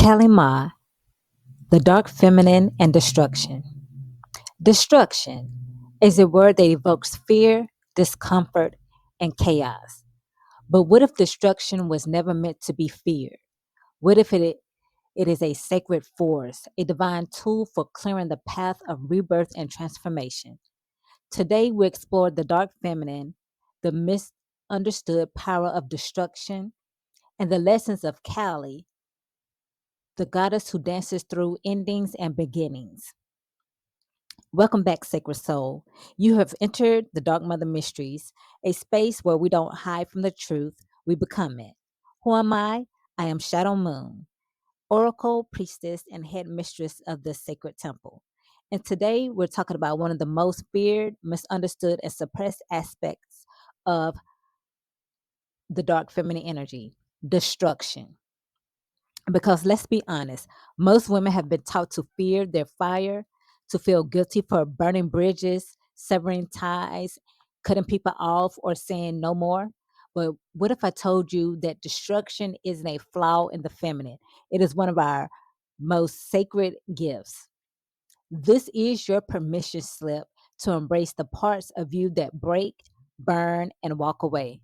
Kalima, the dark feminine, and destruction. Destruction is a word that evokes fear, discomfort, and chaos. But what if destruction was never meant to be feared? What if it is a sacred force, a divine tool for clearing the path of rebirth and transformation? Today, we explore the dark feminine, the misunderstood power of destruction, and the lessons of Kali, the goddess who dances through endings and beginnings. Welcome back, Sacred Soul. You have entered the Dark Mother Mysteries, a space where we don't hide from the truth, we become it. Who am I? I am Shadow Moon, Oracle, Priestess, and Head Mistress of the Sacred Temple. And today we're talking about one of the most feared, misunderstood, and suppressed aspects of the dark feminine energy: destruction. Because let's be honest, most women have been taught to fear their fire, to feel guilty for burning bridges, severing ties, cutting people off, or saying no more. But what if I told you that destruction isn't a flaw in the feminine? It is one of our most sacred gifts. This is your permission slip to embrace the parts of you that break, burn, and walk away.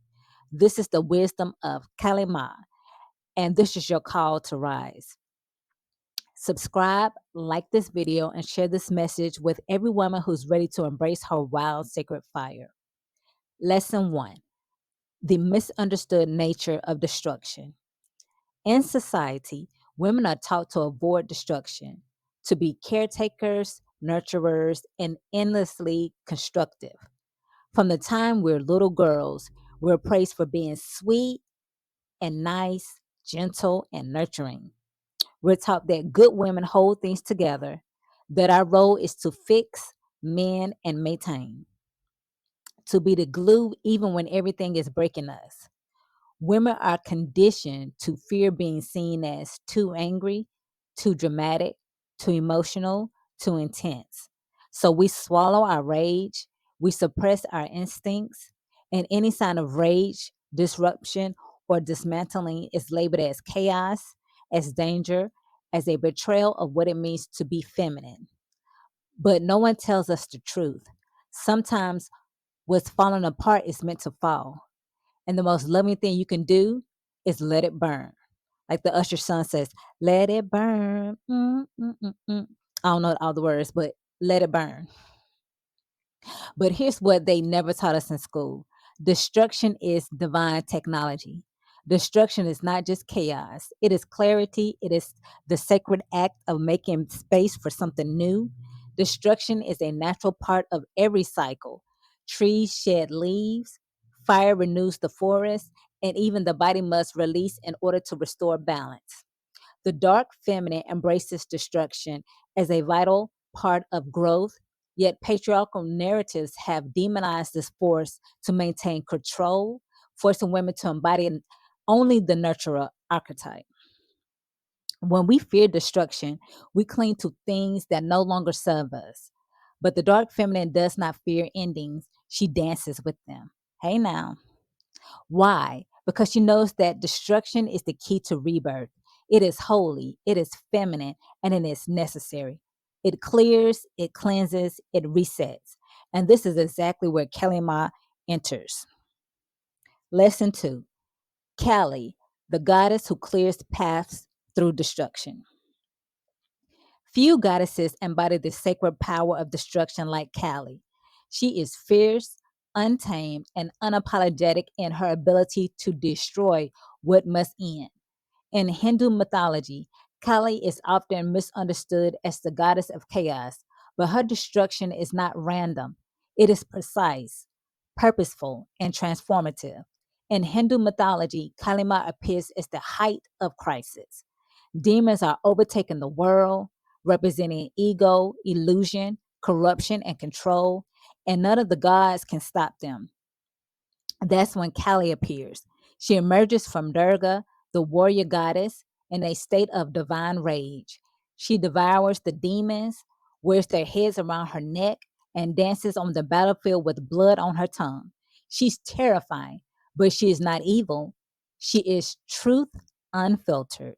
This is the wisdom of Kalima, and this is your call to rise. Subscribe, like this video, and share this message with every woman who's ready to embrace her wild sacred fire. Lesson 1: the misunderstood nature of destruction. In society, women are taught to avoid destruction, to be caretakers, nurturers, and endlessly constructive. From the time we're little girls, we're praised for being sweet and nice, gentle, and nurturing. We're taught that good women hold things together, that our role is to fix, mend, and maintain, to be the glue even when everything is breaking us. Women are conditioned to fear being seen as too angry, too dramatic, too emotional, too intense. So we swallow our rage, we suppress our instincts, and any sign of rage, disruption, or dismantling is labeled as chaos, as danger, as a betrayal of what it means to be feminine. But no one tells us the truth. Sometimes what's falling apart is meant to fall. And the most loving thing you can do is let it burn. Like the Usher song says, let it burn. I don't know all the words, but let it burn. But here's what they never taught us in school: destruction is divine technology. Destruction is not just chaos, it is clarity, it is the sacred act of making space for something new. Destruction is a natural part of every cycle. Trees shed leaves, fire renews the forest, and even the body must release in order to restore balance. The dark feminine embraces destruction as a vital part of growth, yet patriarchal narratives have demonized this force to maintain control, forcing women to embody only the nurturer archetype. When we fear destruction, we cling to things that no longer serve us. But the dark feminine does not fear endings, she dances with them. Hey now. Why? Because she knows that destruction is the key to rebirth. It is holy, it is feminine, and it is necessary. It clears, it cleanses, it resets. And this is exactly where Kalima enters. Lesson 2: Kali, the goddess who clears paths through destruction. Few goddesses embody the sacred power of destruction like Kali. She is fierce, untamed, and unapologetic in her ability to destroy what must end. In Hindu mythology, Kali is often misunderstood as the goddess of chaos, but her destruction is not random. It is precise, purposeful, and transformative. In Hindu mythology, Kalima appears as the height of crisis. Demons are overtaking the world, representing ego, illusion, corruption, and control, and none of the gods can stop them. That's when Kali appears. She emerges from Durga, the warrior goddess, in a state of divine rage. She devours the demons, wears their heads around her neck, and dances on the battlefield with blood on her tongue. She's terrifying, but she is not evil. She is truth unfiltered.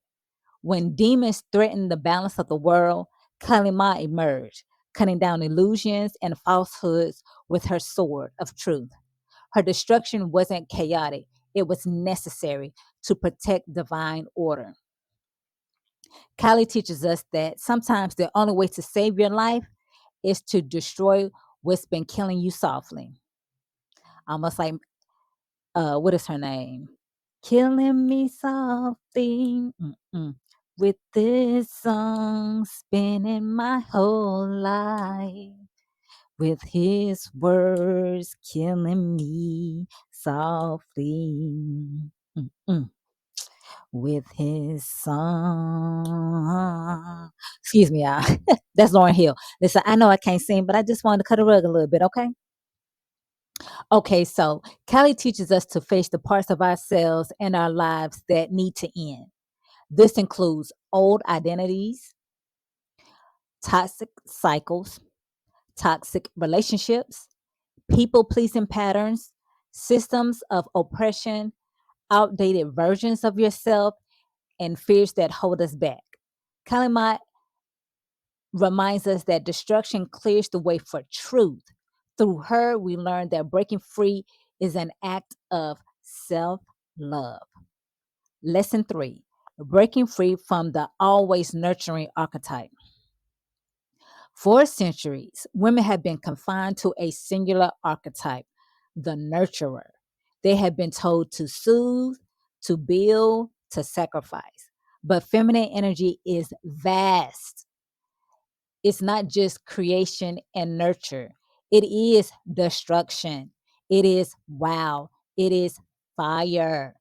When demons threatened the balance of the world, Kalima emerged, cutting down illusions and falsehoods with her sword of truth. Her destruction wasn't chaotic, it was necessary to protect divine order. Kali teaches us that sometimes the only way to save your life is to destroy what's been killing you softly. Almost like, what is her name? Killing me softly. Mm-mm. With this song, spinning my whole life. With his words, killing me softly. Mm-mm. With his song. Excuse me, y'all. That's Lauren Hill. Listen, I know I can't sing, but I just wanted to cut a rug a little bit, okay? Okay, so Kelly teaches us to face the parts of ourselves and our lives that need to end. This includes old identities, toxic cycles, toxic relationships, people pleasing patterns, systems of oppression, outdated versions of yourself, and fears that hold us back. Kalimat reminds us that destruction clears the way for truth. Through her, we learn that breaking free is an act of self love. Lesson 3: breaking free from the always nurturing archetype. For centuries, women have been confined to a singular archetype, the nurturer. They have been told to soothe, to build, to sacrifice. But feminine energy is vast. It's not just creation and nurture, it is destruction. It is wow. It is fire.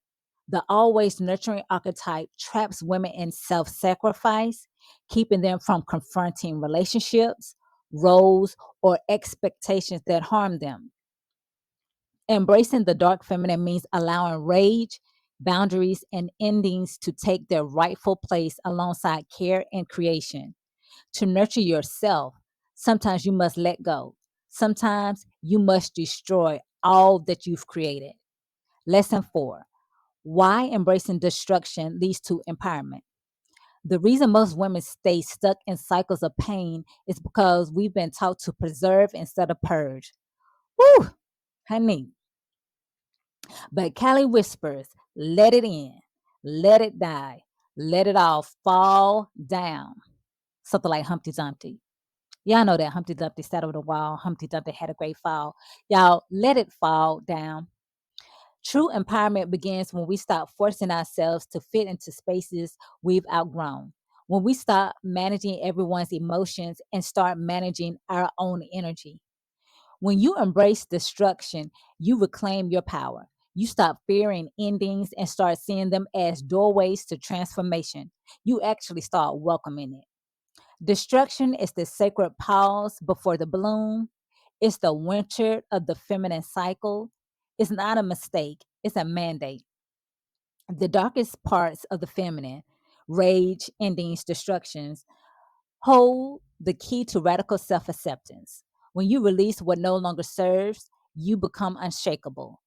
The always nurturing archetype traps women in self sacrifice, keeping them from confronting relationships, roles, or expectations that harm them. Embracing the dark feminine means allowing rage, boundaries, and endings to take their rightful place alongside care and creation. To nurture yourself, sometimes you must let go. Sometimes you must destroy all that you've created. Lesson 4: why embracing destruction leads to empowerment. The reason most women stay stuck in cycles of pain is because we've been taught to preserve instead of purge. Woo, honey. But Callie whispers, let it in, let it die, let it all fall down. Something like Humpty Dumpty. Y'all know that Humpty Dumpty sat over the wall. Humpty Dumpty had a great fall. Y'all, let it fall down. True empowerment begins when we stop forcing ourselves to fit into spaces we've outgrown. When we stop managing everyone's emotions and start managing our own energy. When you embrace destruction, you reclaim your power. You stop fearing endings and start seeing them as doorways to transformation. You actually start welcoming it. Destruction is the sacred pause before the bloom. It's the winter of the feminine cycle. It's not a mistake, it's a mandate. The darkest parts of the feminine, rage, endings, destructions, hold the key to radical self acceptance. When you release what no longer serves, you become unshakable.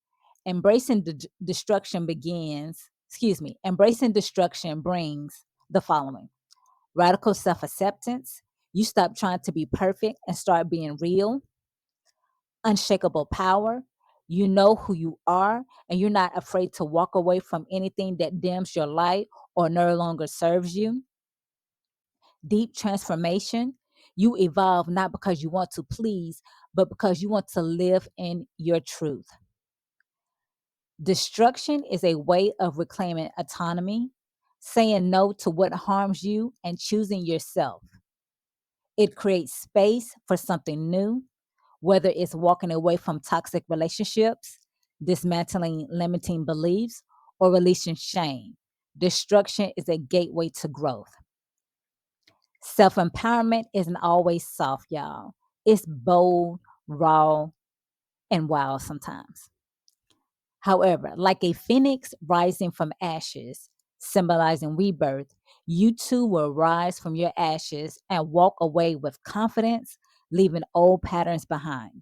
Embracing destruction embracing destruction brings the following: radical self acceptance. You stop trying to be perfect and start being real. Unshakable power. You know who you are, and you're not afraid to walk away from anything that dims your light or no longer serves you. Deep transformation. You evolve not because you want to please, but because you want to live in your truth. Destruction is a way of reclaiming autonomy, saying no to what harms you, and choosing yourself. It creates space for something new, whether it's walking away from toxic relationships, dismantling limiting beliefs, or releasing shame. Destruction is a gateway to growth. Self empowerment isn't always soft, y'all. It's bold, raw, and wild sometimes. However, like a phoenix rising from ashes, symbolizing rebirth, you too will rise from your ashes and walk away with confidence, leaving old patterns behind.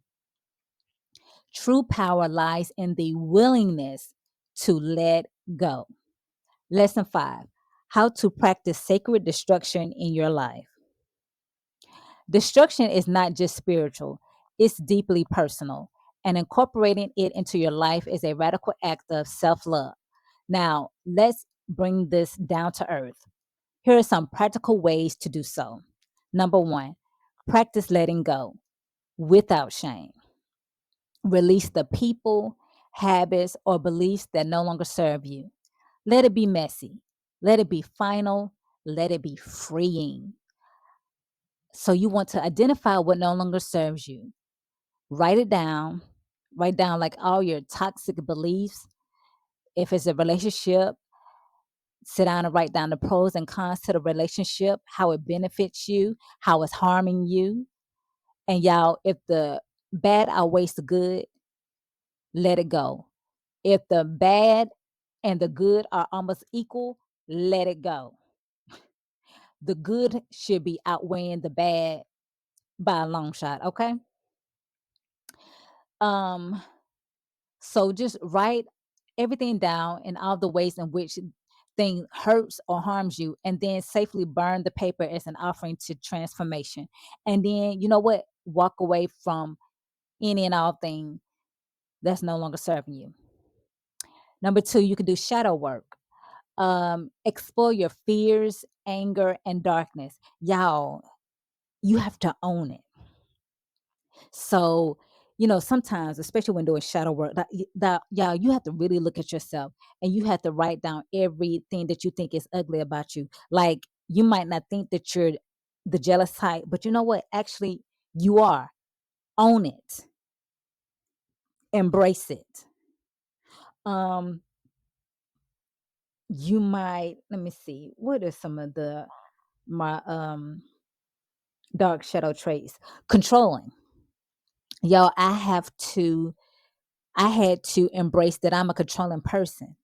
True power lies in the willingness to let go. Lesson 5: How to practice sacred destruction in your life. Destruction is not just spiritual, it's deeply personal, and incorporating it into your life is a radical act of self love. Now, let's bring this down to earth. Here are some practical ways to do so. Number one, practice letting go without shame. Release the people, habits, or beliefs that no longer serve you. Let it be messy. Let it be final. Let it be freeing. So, you want to identify what no longer serves you. Write it down. Write down like all your toxic beliefs. If it's a relationship, sit down and write down the pros and cons to the relationship, how it benefits you, how it's harming you. And y'all, if the bad outweighs the good, let it go. If the bad and the good are almost equal, let it go. The good should be outweighing the bad by a long shot, okay? Um, so just write everything down in all the ways in which thing hurts or harms you, and then safely burn the paper as an offering to transformation. And then you know what? Walk away from any and all thing that's no longer serving you. Number two, you can do shadow work. Explore your fears, anger, and darkness. Y'all, you have to own it. So, sometimes, especially when doing shadow work, y'all, you have to really look at yourself and you have to write down everything that you think is ugly about you. Like, you might not think that you're the jealous type, but you know what? Actually, you are. Own it, embrace it. Um, you might, let me see, what are some of my dark shadow traits? Controlling. Y'all, I had to embrace that I'm a controlling person.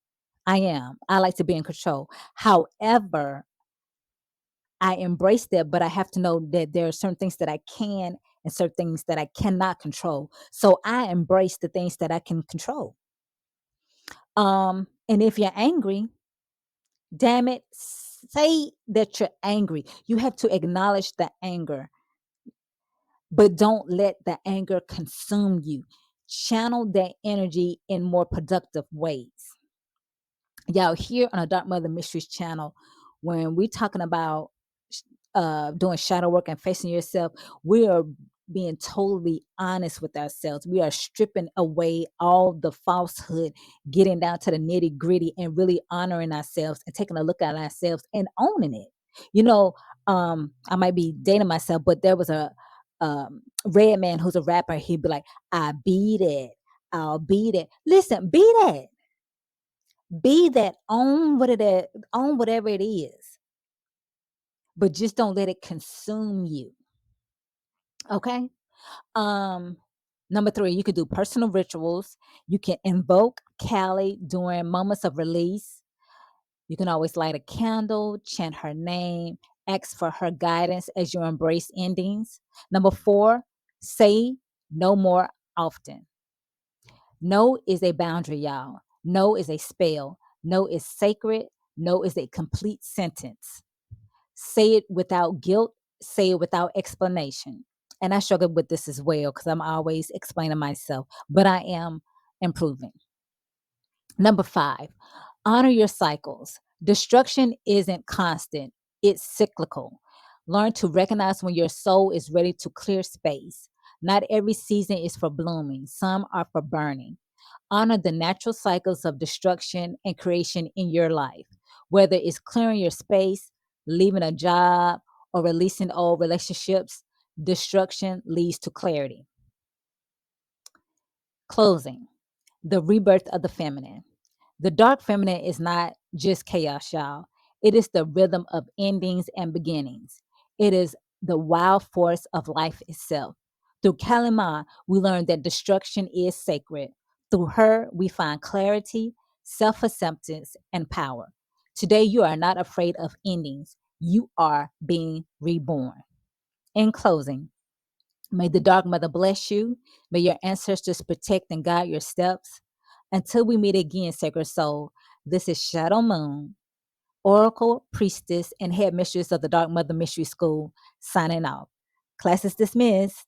I am. I like to be in control. However, I embrace that, but I have to know that there are certain things that I can and certain things that I cannot control. So I embrace the things that I can control. And if you're angry, damn it, say that you're angry. You have to acknowledge the anger, but don't let the anger consume you. Channel that energy in more productive ways. Y'all, here on a Dark Mother Mysteries channel, when we're talking about doing shadow work and facing yourself, we are being totally honest with ourselves. We are stripping away all the falsehood, getting down to the nitty gritty, and really honoring ourselves and taking a look at ourselves and owning it. You know, I might be dating myself, but there was a Red Man who's a rapper. He'd be like, "I beat it, I'll beat it." Listen, be that. Be that, own whatever it is, but just don't let it consume you. Okay. Um, Number three, you could do personal rituals. You can invoke Callie during moments of release. You can always light a candle, chant her name, ask for her guidance as you embrace endings. Number four, say no more often. No is a boundary, y'all. No is a spell. No is sacred. No is a complete sentence. Say it without guilt. Say it without explanation. And I struggle with this as well because I'm always explaining myself, but I am improving. Number five, honor your cycles. Destruction isn't constant, it's cyclical. Learn to recognize when your soul is ready to clear space. Not every season is for blooming, some are for burning. Honor the natural cycles of destruction and creation in your life, whether it's clearing your space, leaving a job, or releasing old relationships. Destruction leads to clarity. Closing, the rebirth of the feminine. The dark feminine is not just chaos, y'all. It is the rhythm of endings and beginnings. It is the wild force of life itself. Through Kalima, we learn that destruction is sacred. Through her, we find clarity, self acceptance, and power. Today, you are not afraid of endings. You are being reborn. In closing, may the Dark Mother bless you. May your ancestors protect and guide your steps. Until we meet again, Sacred Soul, this is Shadow Moon, Oracle, Priestess, and Headmistress of the Dark Mother Mystery School, signing off. Class is dismissed.